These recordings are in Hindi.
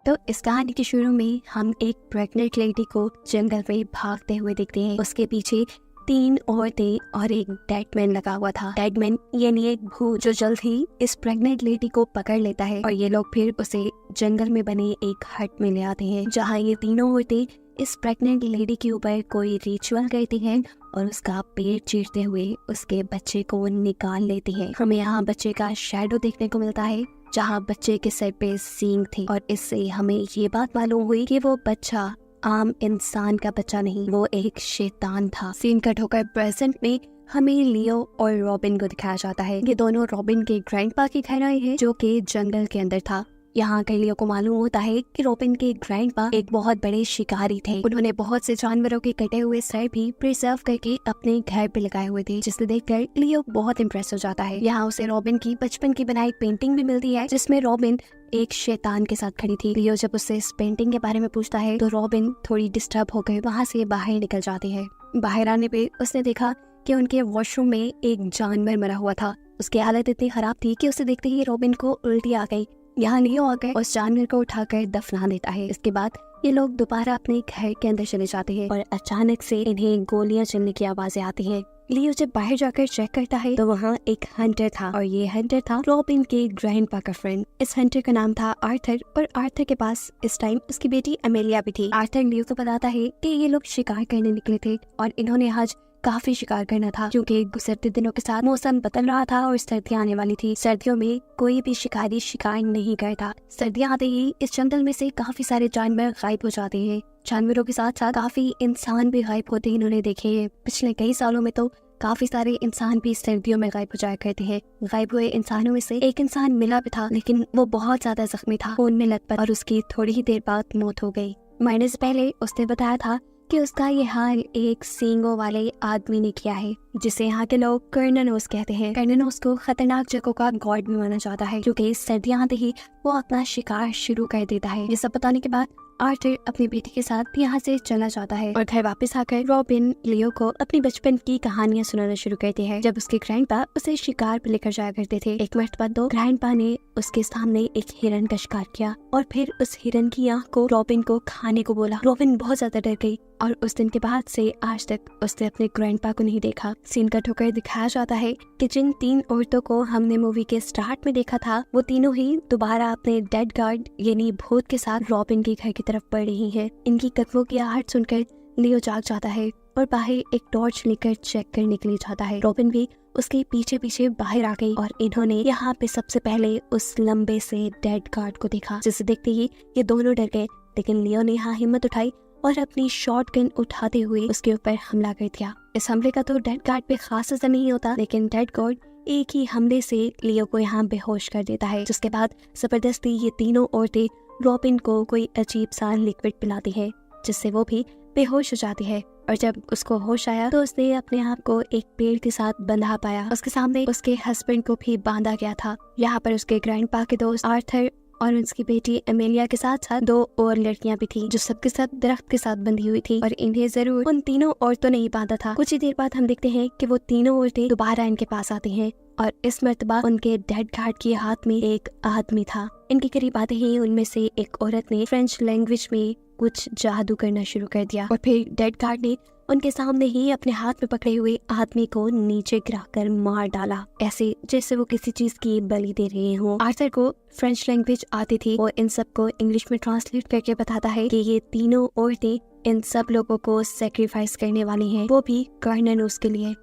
तो इस कहानी के शुरू में हम एक प्रेग्नेंट लेडी को जंगल में भागते हुए देखते हैं। उसके पीछे 3 औरतें और एक डेडमैन लगा हुआ था। डेडमैन यानी एक भूत जो जल्द ही इस प्रेग्नेंट लेडी को पकड़ लेता है और ये लोग फिर उसे जंगल में बने एक हट में ले आते हैं, जहाँ ये तीनों औरतें इस प्रेग्नेंट लेडी के ऊपर कोई रिचुअल करती हैं और उसका पेट चीरते हुए उसके बच्चे को निकाल लेती हैं। हमें यहाँ बच्चे का शैडो देखने को मिलता है, जहाँ बच्चे के सर पे सींग थे और इससे हमें ये बात मालूम हुई कि वो बच्चा आम इंसान का बच्चा नहीं, वो एक शैतान था। सीन कट होकर प्रेजेंट में हमें लियो और रॉबिन को दिखाया जाता है। ये दोनों रॉबिन के ग्रैंडपा की घर आए हैं जो कि जंगल के अंदर था। यहाँ के लियो को मालूम होता है कि रॉबिन के ग्रैंडपा एक बहुत बड़े शिकारी थे। उन्होंने बहुत से जानवरों के कटे हुए सर भी प्रिजर्व करके अपने घर पे लगाए हुए थे, जिसे देखकर लियो बहुत इम्प्रेस हो जाता है। यहाँ उसे रॉबिन की बचपन की बनाई पेंटिंग भी मिलती है, जिसमें रॉबिन एक शैतान के साथ खड़ी थी। लियो जब उससे इस पेंटिंग के बारे में पूछता है तो रॉबिन थोड़ी डिस्टर्ब होकर वहाँ से बाहर निकल जाती है। बाहर आने पे उसने देखा कि उनके वॉशरूम में एक जानवर मरा हुआ था। उसकी हालत इतनी खराब थी कि उसे देखते ही रॉबिन को उल्टी आ गई। यहाँ लियो आकर उस जानवर को उठाकर दफना देता है। इसके बाद ये लोग दोबारा अपने घर के अंदर चले जाते हैं और अचानक से इन्हें गोलियां चलने की आवाजें आती हैं। लियो जब बाहर जाकर चेक करता है तो वहाँ एक हंटर था और ये हंटर था रॉबिन के ग्रैंडपा का फ्रेंड। इस हंटर का नाम था आर्थर और आर्थर के पास इस टाइम उसकी बेटी अमेलिया भी थी। आर्थर लियो को बताता है कि ये लोग शिकार करने निकले थे और इन्होंने आज काफी शिकार करना था, क्योंकि गुजरते दिनों के साथ मौसम बदल रहा था और सर्दियाँ आने वाली थी। सर्दियों में कोई भी शिकारी शिकार नहीं करता। सर्दियाँ आते ही इस जंगल में से काफी सारे जानवर गायब हो जाते हैं। जानवरों के साथ साथ काफी इंसान भी गायब होते इन्होंने देखे हैं। पिछले कई सालों में तो काफी सारे इंसान भी सर्दियों में गायब हो जाया करते हैं। गायब हुए इंसानों में से एक इंसान मिला भी था, लेकिन वो बहुत ज्यादा जख्मी था, खून में लथपथ, और उसकी थोड़ी ही देर बाद मौत हो गई। मरने से पहले उसने बताया था कि उसका ये हाल एक सींगों वाले आदमी ने किया है, जिसे यहाँ के लोग कर्ननोस कहते हैं। कर्ननोस को खतरनाक जगहों का गॉड भी माना जाता है, क्योंकि सर्दियाँ आते ही वो अपना शिकार शुरू कर देता है। ये सब बताने के बाद आर्थर अपनी बेटी के साथ यहाँ से चला जाता है और घर वापस आकर रॉबिन लियो को अपनी बचपन की कहानियां सुनाना शुरू करते हैं, जब उसके ग्रैंडपा उसे शिकार पर लेकर जाया करते थे। एक मर्तबा तो ग्रैंडपा ने उसके सामने एक हिरन का शिकार किया और फिर उस हिरन की आंख को रॉबिन को खाने को बोला। रॉबिन बहुत ज्यादा डर गई और उस दिन के बाद से आज तक उसने अपने ग्रैंडपा को नहीं देखा। सीन कट होकर दिखाया जाता है कि जिन 3 औरतों को हमने मूवी के स्टार्ट में देखा था, वो तीनों ही दोबारा अपने डेड गार्ड यानी भूत के साथ रॉबिन के घर की तरफ बढ़ रही हैं। इनकी कदमों की आहट सुनकर लियो जाग जाता है और बाहर एक टॉर्च लेकर चेक करने के लिए जाता है। रॉबिन भी उसके पीछे पीछे बाहर आ गई और इन्होंने यहाँ पे सबसे पहले उस लंबे से डेड गार्ड को देखा, जिसे देखते ही ये दोनों डर गए। लेकिन लियो ने यहाँ हिम्मत उठाई और अपनी शॉटगन उठाते हुए उसके ऊपर हमला कर दिया। इस हमले का तो डेड गार्ड पे खास असर नहीं होता, लेकिन डेड गार्ड एक ही हमले से लियो को यहाँ बेहोश कर देता है, जिसके बाद जबरदस्ती ये तीनों औरतें रॉबिन को कोई अजीब सा लिक्विड पिलाती है, जिससे वो भी बेहोश हो जाती है। और जब उसको होश आया तो उसने अपने आप को एक पेड़ के साथ बंधा पाया। उसके सामने उसके हस्बैंड को भी बांधा गया था। यहाँ पर उसके ग्रैंडपा के दोस्त आर्थर और उसकी बेटी अमेलिया के साथ साथ 2 और लड़कियां भी थी, जो सबके साथ दरख्त के साथ बंधी हुई थी और इन्हें जरूर उन तीनों औरतों ने ही बांधा था। कुछ ही देर बाद हम देखते हैं कि वो तीनों औरतें दोबारा इनके पास आती हैं और इस मर्तबा उनके डेड गार्ड के हाथ में एक आदमी था। इनके करीब आते ही उनमें से एक औरत ने फ्रेंच लैंग्वेज में कुछ जादू करना शुरू कर दिया और फिर डेड गार्ड ने उनके सामने ही अपने हाथ में पकड़े हुए आदमी को नीचे गिराकर मार डाला, ऐसे जैसे वो किसी चीज की बलि दे रहे हों। आर्थर को फ्रेंच लैंग्वेज आती थी। वो इन सब को इंग्लिश में ट्रांसलेट करके बताता है कि ये तीनों औरतें इन सब लोगों को सेक्रीफाइस करने वाली हैं, वो भी कर्ननोस के लिए।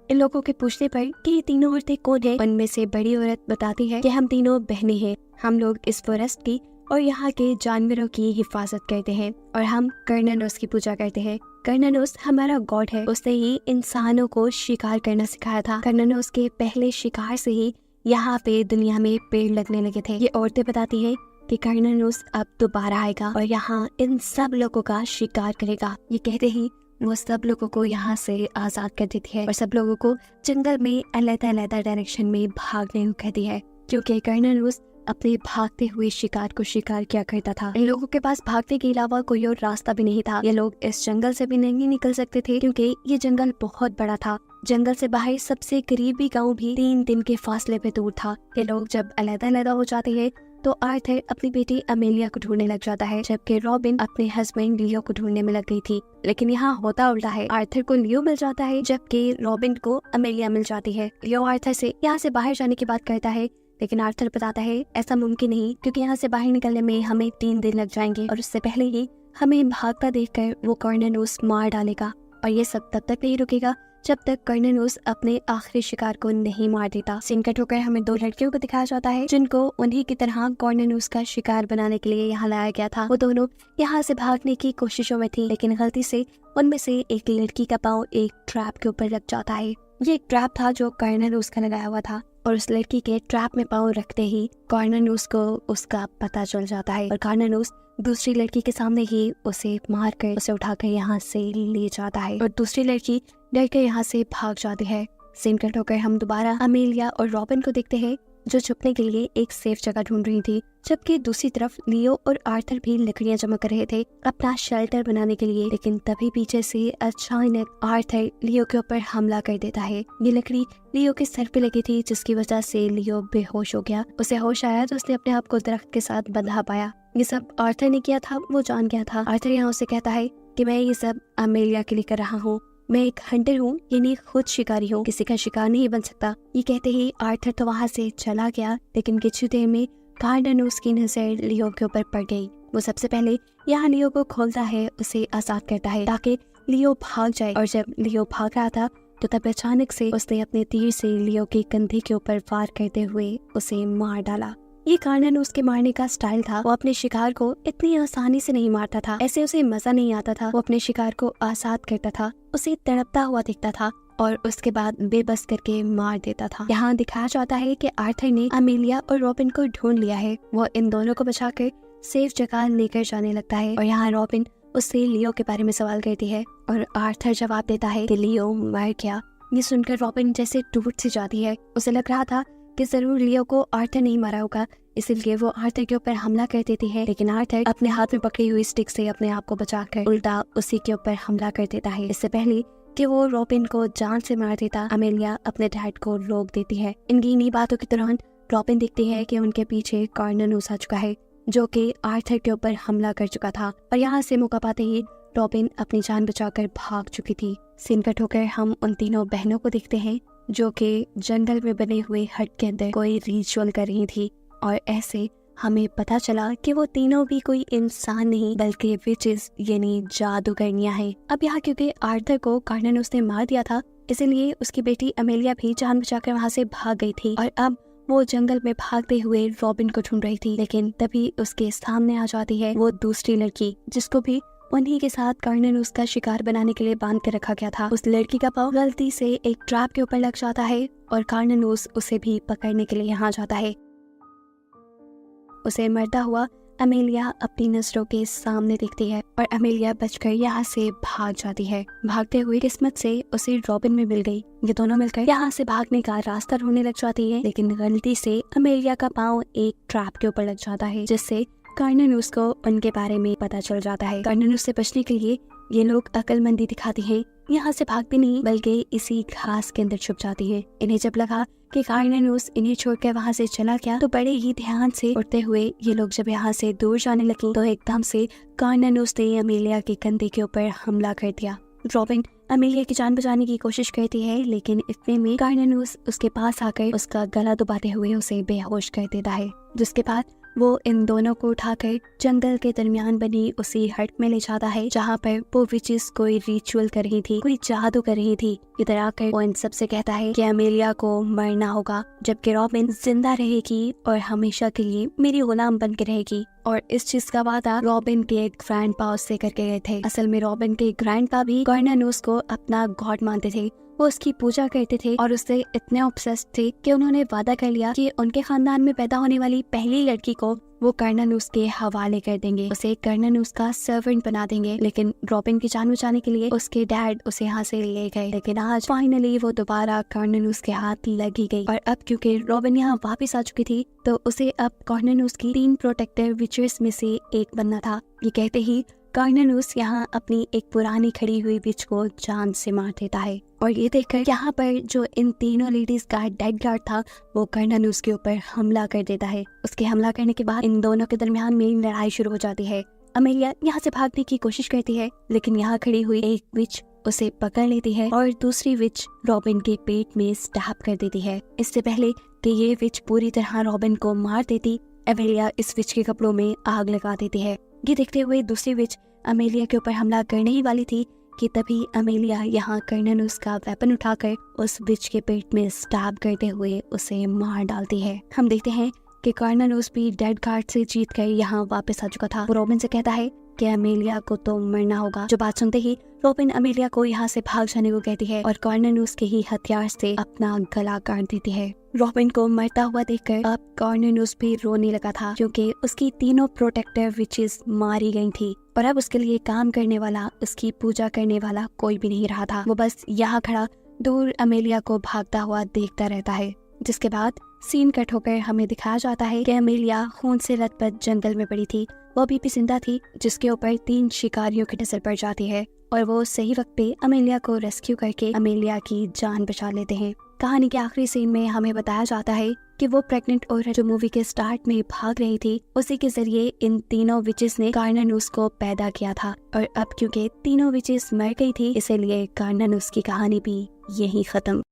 इन लोगों के पूछने पर कि ये तीनों औरतें कौन है, उनमें से बड़ी औरत बताती है कि हम तीनों बहनें हैं। हम लोग इस फॉरेस्ट की और यहाँ के जानवरों की हिफाजत करते हैं और हम कर्ननोस की पूजा करते हैं। कर्ननोस हमारा गॉड है। उसने ही इंसानों को शिकार करना सिखाया था। कर्ननोस के पहले शिकार से ही यहाँ पे दुनिया में पेड़ लगने लगे थे। ये औरतें बताती हैं कि कर्ननोस अब दोबारा आएगा और यहाँ इन सब लोगों का शिकार करेगा। ये कहते ही वो सब लोगों को यहाँ से आजाद कर देती है और सब लोगों को जंगल में अलग-अलग डायरेक्शन में भागने को कहती है, क्योंकि कर्ननोस अपने भागते हुए शिकार को शिकार किया करता था। इन लोगों के पास भागने के अलावा कोई और रास्ता भी नहीं था। ये लोग इस जंगल से भी नहीं निकल सकते थे, क्योंकि ये जंगल बहुत बड़ा था। जंगल से बाहर सबसे करीबी गांव भी 3 दिन के फासले पे दूर था। ये लोग जब अलग-अलग हो जाते हैं तो आर्थर अपनी बेटी अमेलिया को ढूंढने लग जाता है, जबकि रॉबिन अपने हस्बैंड लियो को ढूंढने में लग गई थी। लेकिन यहाँ होता उल्टा है, आर्थर को लियो मिल जाता है जबकि रॉबिन को अमेलिया मिल जाती है। लियो आर्थर से यहाँ से बाहर जाने की बात करता है, लेकिन आर्थर बताता है ऐसा मुमकिन नहीं, क्योंकि यहाँ से बाहर निकलने में हमें 3 दिन लग जाएंगे और उससे पहले ही हमें भागता देखकर वो कॉर्नेलियस मार डालेगा। और ये सब तब तक नहीं रुकेगा जब तक कॉर्नेलियस अपने आखिरी शिकार को नहीं मार देता। सीन कट होकर हमें 2 लड़कियों को दिखाया जाता है जिनको उन्हीं की तरह कॉर्नेलियस का शिकार बनाने के लिए यहाँ लाया गया था। वो दोनों यहाँ से भागने की कोशिशों में थी, लेकिन गलती से उनमें से एक लड़की का पाँव एक ट्रैप के ऊपर लग जाता है। ये एक ट्रैप था जो कॉर्नेलियस का लगाया हुआ था और उस लड़की के ट्रैप में पाँव रखते ही कॉर्नेलियस को उसका पता चल जाता है और कॉर्नेलियस दूसरी लड़की के सामने ही उसे मारकर उसे उठाकर यहाँ से ले जाता है और दूसरी लड़की डर कर यहाँ से भाग जाती है। सीन कट होकर हम दोबारा अमेलिया और रॉबिन को देखते हैं जो छुपने के लिए एक सेफ जगह ढूंढ रही थी, जबकि दूसरी तरफ लियो और आर्थर भी लकड़ियां जमा कर रहे थे अपना शेल्टर बनाने के लिए। लेकिन तभी पीछे से अचानक आर्थर लियो के ऊपर हमला कर देता है। ये लकड़ी लियो के सर पे लगी थी, जिसकी वजह से लियो बेहोश हो गया। उसे होश आया तो उसने अपने आप को दरख्त के साथ बंधा पाया। ये सब आर्थर ने किया था, वो जान गया था। आर्थर यहाँ उसे कहता है कि मैं ये सब अमेलिया के लिए कर रहा हूँ, मैं एक हंटर हूँ, यानी खुद शिकारी हूँ, किसी का शिकार नहीं बन सकता। ये कहते ही आर्थर तो वहाँ से चला गया, लेकिन कुछ देर में कॉर्नेलियस की नजर लियो के ऊपर पड़ गई। वो सबसे पहले यहाँ लियो को खोलता है, उसे आजाद करता है ताकि लियो भाग जाए। और जब लियो भाग रहा था तो तब अचानक से उसने अपने तीर से लियो के कंधे के ऊपर वार करते हुए उसे मार डाला। ये कॉर्नेलियस के मारने का स्टाइल था। वो अपने शिकार को इतनी आसानी से नहीं मारता था, ऐसे उसे मजा नहीं आता था। वो अपने शिकार को आजाद करता था, उसे तड़पता हुआ दिखता था और उसके बाद बेबस करके मार देता था। यहाँ दिखाया जाता है कि आर्थर ने अमेलिया और रॉबिन को ढूंढ लिया है। वो इन दोनों को बचाकर सेफ जगह लेकर जाने लगता है और यहाँ रॉबिन उससे लियो के बारे में सवाल करती है और आर्थर जवाब देता है कि लियो मर गया। ये सुनकर रॉबिन जैसे टूट सी जाती है। उसे लग रहा था कि जरूर लियो को आर्थर नहीं मारा होगा, इसलिए वो आर्थर के ऊपर हमला कर देती है। लेकिन आर्थर अपने हाथ में पकड़ी हुई स्टिक से अपने आप को बचाकर उल्टा उसी के ऊपर हमला कर देता है। इससे पहले कि वो रॉबिन को जान से मार देता, अमेलिया अपने डैड को रोक देती है। इनकी इन्हीं बातों के दौरान रॉबिन देखती है कि उनके पीछे कॉर्नेलियस आ चुका है, जो कि आर्थर के ऊपर हमला कर चुका था और यहाँ से मौका पाते ही रॉबिन अपनी जान बचाकर भाग चुकी थी। सीन कट होकर हम उन तीनों बहनों को देखते हैं जो कि जंगल में बने हुए हट के अंदर कोई रिचुअल कर रही थी और ऐसे हमें पता चला कि वो तीनों भी कोई इंसान नहीं बल्कि विचेस यानी जादूगरनियां हैं। अब यहाँ क्योंकि आर्थर को कॉर्नेलियस ने मार दिया था, इसलिए उसकी बेटी अमेलिया भी जान बचाकर वहाँ से भाग गई थी और अब वो जंगल में भागते हुए रॉबिन को ढूंढ रही थी। लेकिन तभी उसके सामने आ जाती है वो दूसरी लड़की, जिसको भी उन्हीं के साथ कॉर्नेलियस का शिकार बनाने के लिए बांध कर रखा गया था। उस लड़की का पाँव गलती से एक ट्रैप के ऊपर लग जाता है और कॉर्नेलियस उसे भी पकड़ने के लिए यहाँ जाता है। उसे मरता हुआ अमेलिया अपनी नजरों के सामने दिखती है और अमेलिया बचकर यहाँ से भाग जाती है। भागते हुए किस्मत से उसे रॉबिन में मिल गई। ये दोनों मिलकर यहाँ से भागने का रास्ता ढूंढने लग जाती है, लेकिन गलती से अमेलिया का पाँव एक ट्रैप के ऊपर लग जाता है, जिससे कॉर्नेलियस को उनके बारे में पता चल जाता है। कॉर्नेलियस से बचने के लिए ये लोग अक्लमंदी दिखाती हैं, यहाँ से भागती नहीं बल्कि इसी घास के अंदर छुप जाती है। इन्हें जब लगा कि कॉर्नेलियस इन्हें छोड़कर वहाँ से चला गया तो बड़े ही ध्यान से उड़ते हुए ये लोग जब यहाँ से दूर जाने लगी तो एकदम से कॉर्नेलियस ने अमेलिया के कंधे के ऊपर हमला कर दिया। रॉबिन अमेलिया की जान बचाने की कोशिश करती है, लेकिन इतने में कॉर्नेलियस उसके पास आकर उसका गला दबाते हुए उसे बेहोश कर देता है, जिसके बाद वो इन दोनों को उठाकर जंगल के दरमियान बनी उसी हट में ले जाता है जहाँ पर वो विचेस कोई रिचुअल कर रही थी, कोई जादू कर रही थी। इधर आकर वो इन सबसे कहता है कि अमेलिया को मरना होगा, जबकि रॉबिन जिंदा रहेगी और हमेशा के लिए मेरी गुलाम बन के रहेगी। और इस चीज का वादा रॉबिन के ग्रैंडपा उससे करके गए थे। असल में रॉबिन के ग्रैंडपा भी कॉर्नेलियस को अपना गॉड मानते थे, वो उसकी पूजा करते थे और उससे इतने ऑब्सेस्ड थे कि उन्होंने वादा कर लिया कि उनके खानदान में पैदा होने वाली पहली लड़की को वो कॉर्नेलियस के हवाले कर देंगे, उसे कॉर्नेलियस का सर्वेंट बना देंगे। लेकिन रॉबिन की जान बचाने के लिए उसके डैड उसे यहाँ से ले गए, लेकिन आज फाइनली वो दोबारा कॉर्नेलियस के हाथ लगी गई। और अब क्योंकि रॉबिन यहाँ वापस आ चुकी थी तो उसे अब कॉर्नेलियस की 3 प्रोटेक्टर विचेस में से एक बनना था। ये कहते ही कार्नानूस यहाँ अपनी एक पुरानी खड़ी हुई विच को जान से मार देता है और ये देखकर यहाँ पर जो इन तीनों लेडीज का डेड गार्ड था वो कार्नानूस के ऊपर हमला कर देता है। उसके हमला करने के बाद इन दोनों के दरमियान में लड़ाई शुरू हो जाती है। अमेलिया यहाँ से भागने की कोशिश करती है लेकिन यहाँ खड़ी हुई एक विच उसे पकड़ लेती है और दूसरी विच रॉबिन के पेट में स्टैब कर देती है। इससे पहले कि ये विच पूरी तरह रॉबिन को मार देती, अमेलिया इस विच के कपड़ों में आग लगा देती है। ये देखते हुए दूसरी विच अमेलिया के ऊपर हमला करने ही वाली थी कि तभी अमेलिया यहाँ कार्नानूस का वेपन उठाकर उस विच के पेट में स्टैब करते हुए उसे मार डालती है। हम देखते हैं कि कार्नानूस भी डेड गार्ड से जीत कर यहाँ वापस आ चुका था। वो रॉबिन से कहता है कि अमेलिया को तो मरना होगा। जो बात सुनते ही रॉबिन अमेलिया को यहाँ से भाग जाने को कहती है और कार्नानूस के ही हथियार से अपना गला काट देती है। रॉबिन को मरता हुआ देखकर अब कार्नानूस भी रोने लगा था क्योंकि उसकी तीनों प्रोटेक्टर विचेस मारी गई थी और अब उसके लिए काम करने वाला, उसकी पूजा करने वाला कोई भी नहीं रहा था। वो बस यहाँ खड़ा दूर अमेलिया को भागता हुआ देखता रहता है। जिसके बाद सीन कट होकर हमें दिखाया जाता है कि अमेलिया खून से लथपथ जंगल में पड़ी थी। वो भी जिंदा थी जिसके ऊपर 3 शिकारियों की नजर पड़ जाती है और वो सही वक्त पे अमेलिया को रेस्क्यू करके अमेलिया की जान बचा लेते हैं। कहानी के आखिरी सीन में हमें बताया जाता है कि वो प्रेग्नेंट औरत जो मूवी के स्टार्ट में भाग रही थी उसी के जरिए इन तीनों विचेस ने कार्नानूस को पैदा किया था और अब क्योंकि तीनों विचेस मर गई थी इसलिए कार्नानूस की कहानी भी यही खत्म।